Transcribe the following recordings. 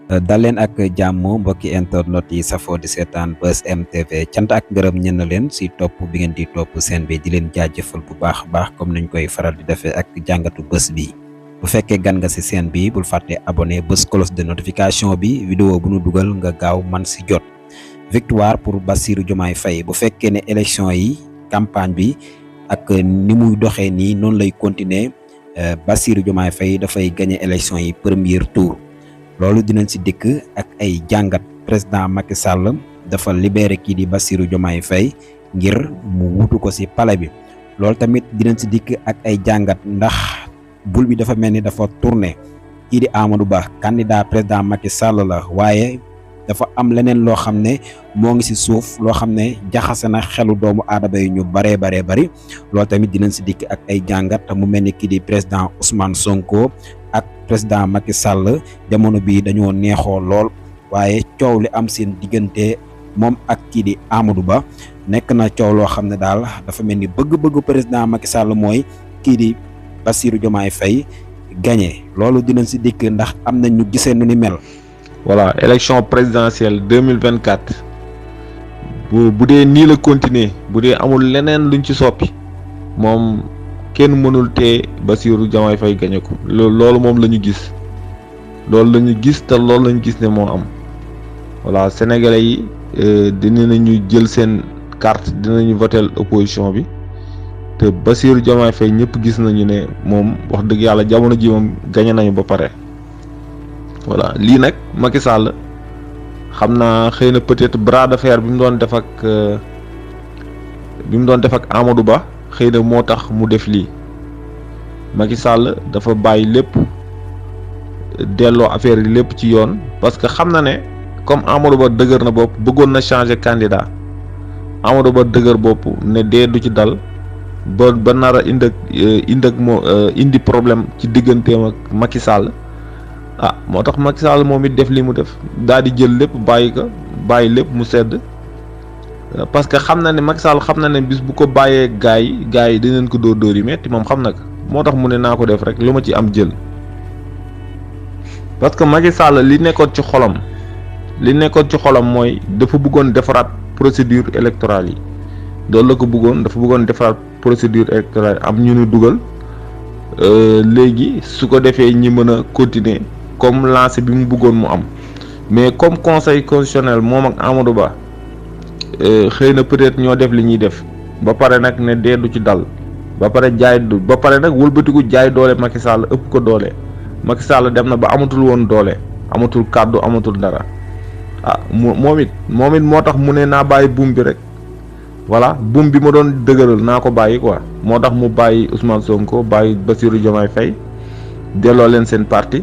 dal leen ak jàmm mbokki internet yi safoo di seetaan Buzz M TV cant ak ngërëm ñen na leen si topp bi ngeen di topp seen bi di leen jaajëfal bu baax a baax comme nañ koy faral di defee ak jàngatu bés bi. bu fekkee gan nga si seen bi bul fàtte abonné bés cloche de notification bi vidéo bu nu dugal nga gaaw man si jot. victoire pour Bassirou Diomaye Faye bu fekkee ne élection yi campagne bi ak ni muy doxee nii noonu lay continuer Bassirou Diomaye Faye dafay gagné élection yi premier tour. loolu dinañ si dikk ak ay jàngat président Macky Sall dafa libéré kii di Bassirou Diomaye Faye ngir mu wutu ko si palais bi loolu tamit dinañ si dikk ak ay jàngat ndax bul bi dafa mel ni dafa tourné kii di Amadou Ba candidat président Macky Sall la waaye dafa am leneen loo xam ne moo ngi si suuf loo xam ne jaxase na xelu doomu aadama yi ñu bari loolu tamit dinañ si dikk ak ay jàngat mu mel ni kii di président Ousmane Sonko ak président Macky Sall jamono bii dañoo neexoo lool waaye coow li am seen diggante moom ak kii di Amadou Ba nekk na coow loo xam ne daal dafa mel ni bëgg-bëggu président Macky Sall mooy kii di Bassirou Diomaye Faye gagné loolu dinañ si dikk ndax am na ñu gisee nu ni mel. voilà élection présidentielle 2024 bu dee nii la continuer bu dee amul leneen luñ ci soppi moom kenn mënul tee Bassirou Diomaye Faye gagné ko loolu moom la ñu gis te loolu la ñu gis ne moo am voilà sénégalais yi dinañu jël seen carte dinañu votel opposition bi te Bassirou Diomaye Faye ñëpp gis nañu ne moom wax dëgg yàlla jamono ji moom gagné nañu ba pare. voilà lii nag Macky Sall xam naa xëy na peut-être bras de fer bi mu doon def ak Amadou Ba xëy na moo tax mu def lii Macky Sall dafa bàyyi lépp delloo affaire yi lépp ci yoon parce que xam na ne comme Amadou Ba dëgër na bopp bëggoon na changer candidat Amadou Ba dëgër bopp ne dee du ci dal ba nar a indi problème ci digganteem ak Macky Sall. moo tax Macky Sall moom it def li mu def daal di jël lépp bàyyi lépp mu sedd parce que xam na ne Macky Sall xam na ne bis bu ko bàyyee gars yi dinañ ko dóor yi metti moom xam na ko moo tax mu ne naa ko def rek lu ma ci am jël parce que Macky Sall li nekkoon ci xolam mooy dafa bëggoon defaraat procédure électorale yi loolu la ko bëggoon dafa bëggoon defaraat procédure électorale am ñu nu dugal léegi su ko defee ñi mën a continuer comme lancé bi mu bëggoon mu am mais comme conseil constitutionnel moom ak Amadou Ba xëy na peut-être ñoo def li ñuy def ba pare nag ne dee du ci dal ba pare nag wëlbatiku jaay doole Macky Sall ëpp ko doole Macky Sall dem na ba amatul woon doole amatul kàddu amatul dara moom it moo tax mu ne naa bàyyi buum bi rek voilà buum bi ma doon dëgëral naa ko bàyyi quoi moo tax mu bàyyi Ousmane Sonko bàyyi Bassirou Diomaye Faye delloo leen seen parti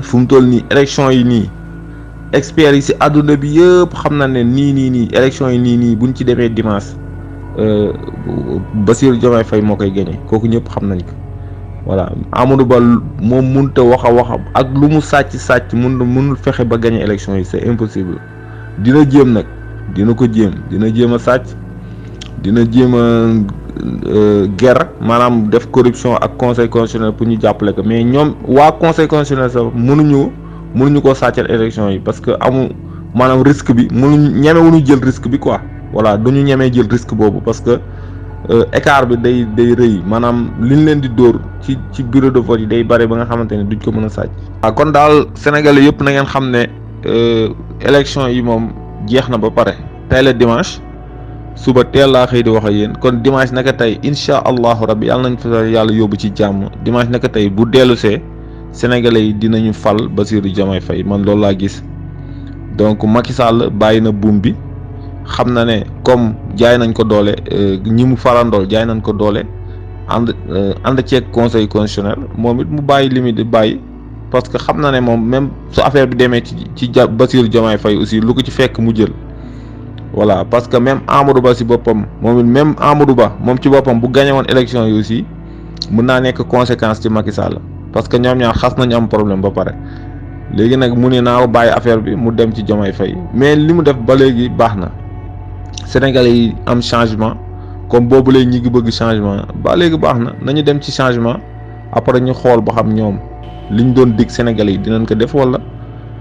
fu mu toll nii élection yi nii experts yi ci àdduna bi yëpp xam na ne nii élection yi nii buñ ci demee dimanche Bassirou Diomaye Faye moo koy gagné kooku ñëpp xam nañ ko voilà Amadou Ba moom mënut a wax ak lu mu sàcc mënul fexe ba gagné élection yi c'est impossible dina jéem nag dina jéem a sàcc dina jéem a guerre maanaam def corruption ak conseil constitutionnel pour ñu jàppale ko mais ñoom waa conseil constitutionnel sax mënuñu koo sàccal élection yi parce que maanaam risque bi ñemewuñu jël risque bi quoi voilà duñu ñemee jël risque boobu parce que écart bi day rëy maanaam liñ leen di dóor ci bureau de vote yi day bari ba nga xamante ne duñ ko mën a sàcc. kon daal Sénégalais yëpp na ngeen xam ne élection yi moom jeex na ba pare tey la dimanche suba teel laa xëy di wax ak yéen kon dimanche naka tey incha allahu rabbi yàlla nañ fa yàlla yóbbu ci jàmm dimanche naka tey bu dellusee sénégalais yi dinañu fal Bassirou Diomaye Faye man loolu laa gis donc Macky Sall bàyyi na buum bi xam na ne comme jaay nañ ko doole ñi mu farandool jaay nañ ko doole ànd ceeg conseil constitutionnel moom it mu bàyyi li mu di bàyyi parce que xam na ne moom même su affaire bi demee ci Bassirou Diomaye Faye aussi lu ko ci fekk mu jël voilà parce que même Amadou Ba ci boppam moom ci boppam bu gagné woon élection yi aussi mën naa nekk conséquence ci Macky Sall parce que ñoom ñaar xas nañu am problème ba pare léegi nag mu ne naa ko bàyyi affaire bi mu dem ci Diomaye Faye mais li mu def ba léegi baax na Sénégalais yi am changement comme boobu léegi ñi ngi bëgg changement ba léegi baax na nañu dem ci changement après ñu xool ba xam ñoom liñ doon dig Sénégalais yi dinañ ko def wala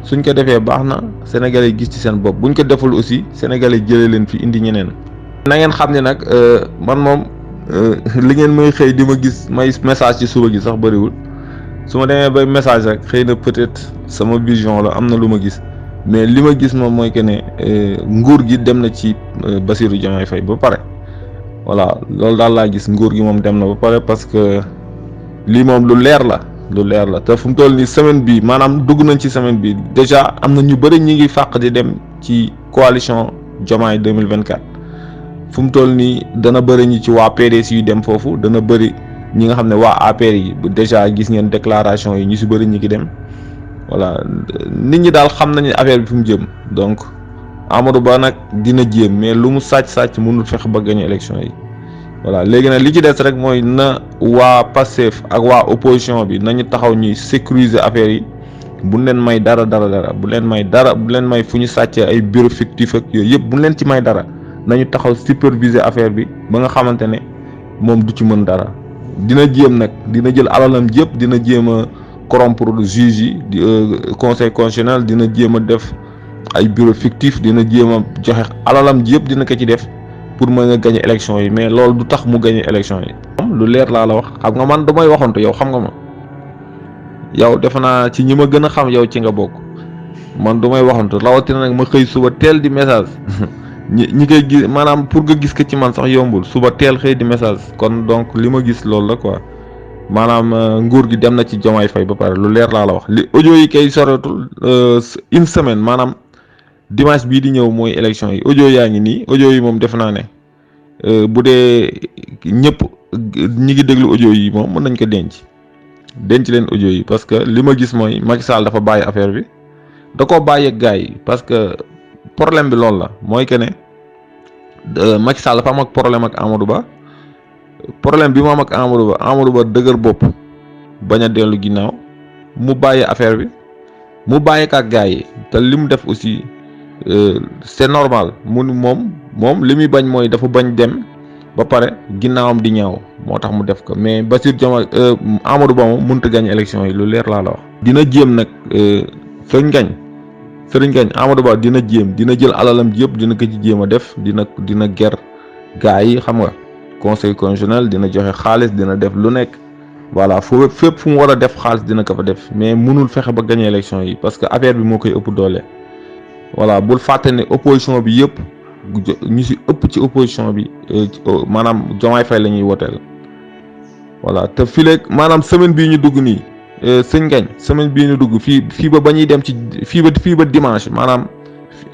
suñ ko defee baax na sénégalais gis ci seen bopp buñ ko deful aussi sénégalais jëlee leen fi indi ñeneen. na ngeen xam ne nag man moom li ngeen may xëy di ma gis may message ci suba gi sax bëriwul su ma demee bay message rek xëy na peut-être sama vision la am na lu ma gis mais li ma gis moom mooy que ne nguur gi dem na ci Bassirou Diomaye Faye ba pare voilà loolu daal laa gis nguur gi moom dem na ba pare parce que lii moom lu leer la te fu mu toll nii semaine bi maanaam dugg nañ ci semaine bi déjà am na ñu bëri ñi ngi fàq di dem ci coalition Diomaye 2024 fu mu toll nii dana bëri ñi ci waa PDS yu dem foofu dana bëri ñi nga xam ne waa APR yi déjà gis ngeen déclaration yi ñu si bëri ñi ngi dem voilà nit ñi daal xam nañu affaire bi fu mu jëm donc Amadou Ba nag dina jéem mais lu mu sàcc mënul fexe ba gagner élection yi voilà léegi nag li ci des rek mooy na waa Pastef ak waa opposition bi nañu taxaw ñuy sécuriser affaire yi bu leen may dara bu leen may fu ñu sàccee ay bureau fictif ak yooyu yëpp bu leen ci may dara nañu taxaw superviser affaire bi ba nga xamante ne moom du ci mën dara dina jéem nag dina jël alalam yëpp dina jéem a corrompre juge yi conseil constitutionnel dina jéem a def ay bureau fictif dina jéem a joxe alalam yëpp dina ko ci def pour mën a gagner élection yi mais loolu du tax mu gagner élection yi. lu leer laa la wax xam nga man damay waxantu yow xam nga ma yow defe naa ci ñi ma gën a xam yow ci nga bokk man du may waxantu rawatina nag ma xëy suba teel di message ñi koy gis maanaam pour nga gis ko ci man sax yombul suba teel xëy di message kon donc li ma gis loolu la quoi maanaam nguur gi dem na ci Diomaye Faye ba pare lu leer laa la wax li audio yi kay soreetul une semaine maanaam dimanche bii di ñëw mooy élection yi audio yaa ngi nii audio yi moom defe naa ne bu dee ñëpp ñi ngi déglu audio yi moom mën nañ ko denc leen audio yi parce que li ma gis mooy Macky Sall dafa bàyyi affaire bi da koo bàyyi ak gars yi parce que problème bi loolu la mooy que ne Macky Sall dafa am ak problème ak Amadou Ba problème bi mu am ak Amadou Ba dëgër bopp bañ a dellu ginnaaw mu bàyyi affaire bi mu bàyyi ak gars yi te li mu def aussi c'est normal moom li muy bañ mooy dafa bañ dem ba pare ginnaawam di ñaaw moo tax mu def ko mais Bassirou Diomaye Amadou Ba moom mënut a gañ élection yi lu leer laa la wax. dina jéem nag Serigne Ngagne Amadou Ba dina jël alalam yëpp dina ko ci jéem a def dina ger gars yi xam nga conseil constitutionnel dina joxe xaalis dina def lu nekk voilà fépp fu mu war a def xaalis dina ko fa def mais mënul fexe ba gagner élection yi parce que affaire bi moo koy ëpp doole. voilà bul fàtte ne opposition bi yëpp ñu si ëpp ci opposition bi maanaam Diomaye Faye la ñuy woteel voilà te fileeg maanaam semaine bii ñu dugg nii sëñ Ngagne semaine bii ñu dugg fii ba ñuy dem ci fii ba dimanche maanaam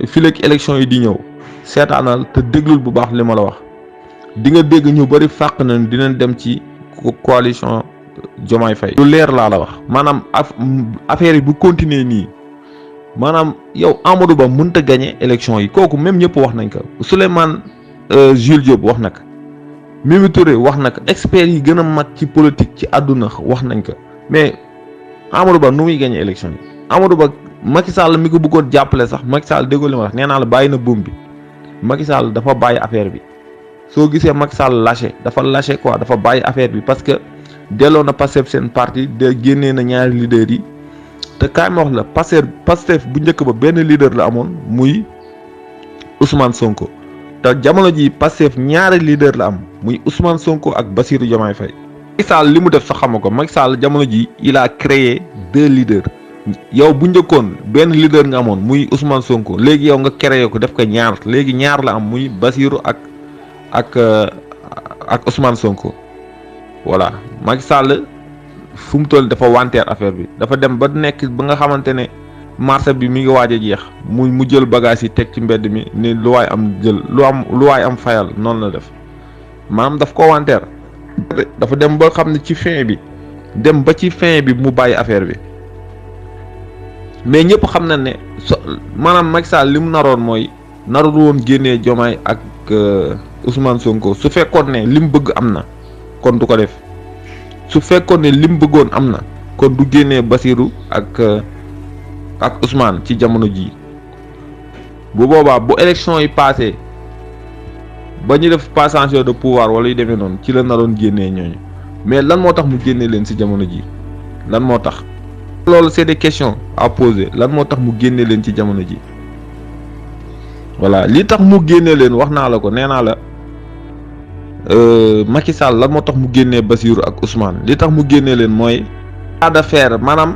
fileeg élection yi di ñëw seetaanal te déglul bu baax li ma la wax di nga dégg ñu bëri fàq nañ dinañ dem ci coalition Diomaye Faye lu leer laa la wax maanaam affaire yi bu continuer nii maanaam yow Amadou Ba mënut a gagner élection yi kooku même ñëpp wax nañ ko Souleymane Jules Diop wax na ko Mimi Touré wax na ko experts yi gën a mag ci politique ci àdduna wax nañ ko mais Amadou Ba nu muy gagner élection yi Amadou Ba Macky Sall mi ko bëggoon jàppale sax Macky Sall déggoo li ma wax nee naa la bàyyi na buum bi Macky Sall dafa bàyyi affaire bi soo gisee Macky Sall lâché quoi dafa bàyyi affaire bi parce que delloo na Pastef seen parti de génnee na ñaari leaders yi. te kaay ma wax la Pastef bu njëkk ba benn leader la amoon muy Ousmane Sonko te jamono ji Pastef ñaari leader la am muy Ousmane Sonko ak Bassirou Diomaye Faye. Macky Sall li mu def sax xam ko Macky Sall jamono ji il a créé 2 leaders yow bu njëkkoon benn leader nga amoon muy Ousmane Sonko léegi yow nga créé ko def ko ñaar léegi ñaar la am muy Bassirou ak Ousmane Sonko voilà Macky Sall. fu mu toll dafa wanteer affaire bi dafa dem ba nekk ba nga xamante ne marché bi mi ngi waaj a jeex mu jël bagage yi teg ci mbedd mi ni lu waay am jël lu waay am fayal noonu la def maanaam daf ko wanteer dafa dem ba xam ne ci fin bi mu bàyyi affaire bi mais ñëpp xam na ne maanaam Macky Sall li mu naroon mooy narul woon génnee Diomaye ak Ousmane Sonko su fekkoon ne li mu bëgg am na kon du ko def su fekkoon ne lim bëggoon am na kon du génnee Bassirou ak Ousmane ci jamono ji bu boobaa bu élection yi passé ba ñu def passation de pouvoir wala yu demee noonu ci la naroon génnee ñooñu mais lan moo tax mu génnee leen ci jamono ji lan moo tax loolu c'est des questions à poser lan moo tax mu génne leen ci jamono ji voilà li tax mu génne leen wax naa la ko nee naa la Macky Sall lan moo tax mu génnee Bassirou ak Ousmane li tax mu génnee leen mooy cas d'affaire maanaam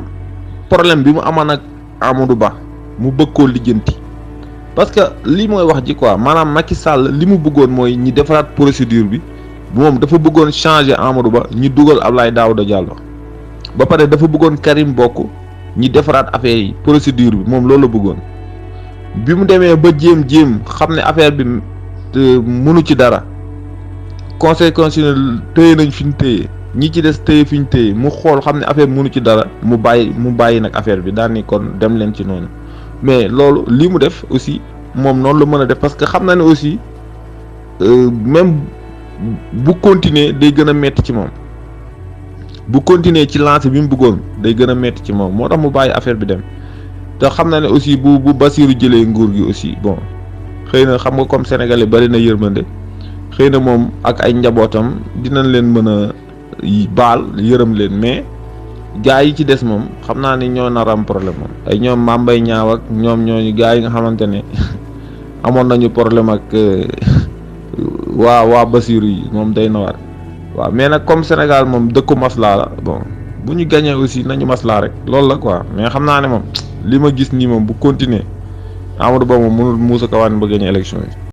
problème bi mu amoon ak Amadou Ba mu bëgg koo lijjanti parce que li mooy wax ji quoi maanaam Macky Sall li mu bëggoon mooy ñi defaraat procédure bi moom dafa bëggoon changer Amadou Ba ñi dugal Abdoulaye Daouda Diallo ba pare dafa bëggoon Karim bokk ñi defaraat affaire yi procédure bi moom loolu la bëggoon bi mu demee ba jéem xam ne affaire bi mënu ci dara conseil constitutionnel téye nañ fi ñu téye ñi ci des téye fi ñu téye mu xool xam ne affaire bi mënu ci dara mu bàyyi nag affaire bi daan ni kon dem leen ci noonu mais loolu lii mu def aussi moom noonu la mën a def parce que xam na ne aussi même bu continuer day gën a metti ci moom bu continuer ci lancé bi mu bëggoon day gën a metti ci moom moo tax mu bàyyi affaire bi dem te xam na ne aussi bu Bassirou jëlee nguur gi aussi bon xëy na xam nga comme sénégalais bari na yërmande xëy na moom ak ay njabootam dinañ leen mën a baal yërëm leen mais gars yi ci des moom xam naa ni ñoo nar am problème moom ay ñoom Mame Mbaye Niang ak ñoom ñooñu gars yi nga xamante ne amoon nañu problème ak waa Bassirou yi moom day nawar waaw mais nag comme Sénégal moom dëkku maslaa la bon bu ñu gagné aussi nañu maslaa rek loolu la quoi mais xam naa ne moom li ma gis nii moom bu continuer Amadou Ba moom mënul Moussa Kawane ba gagné élection yi.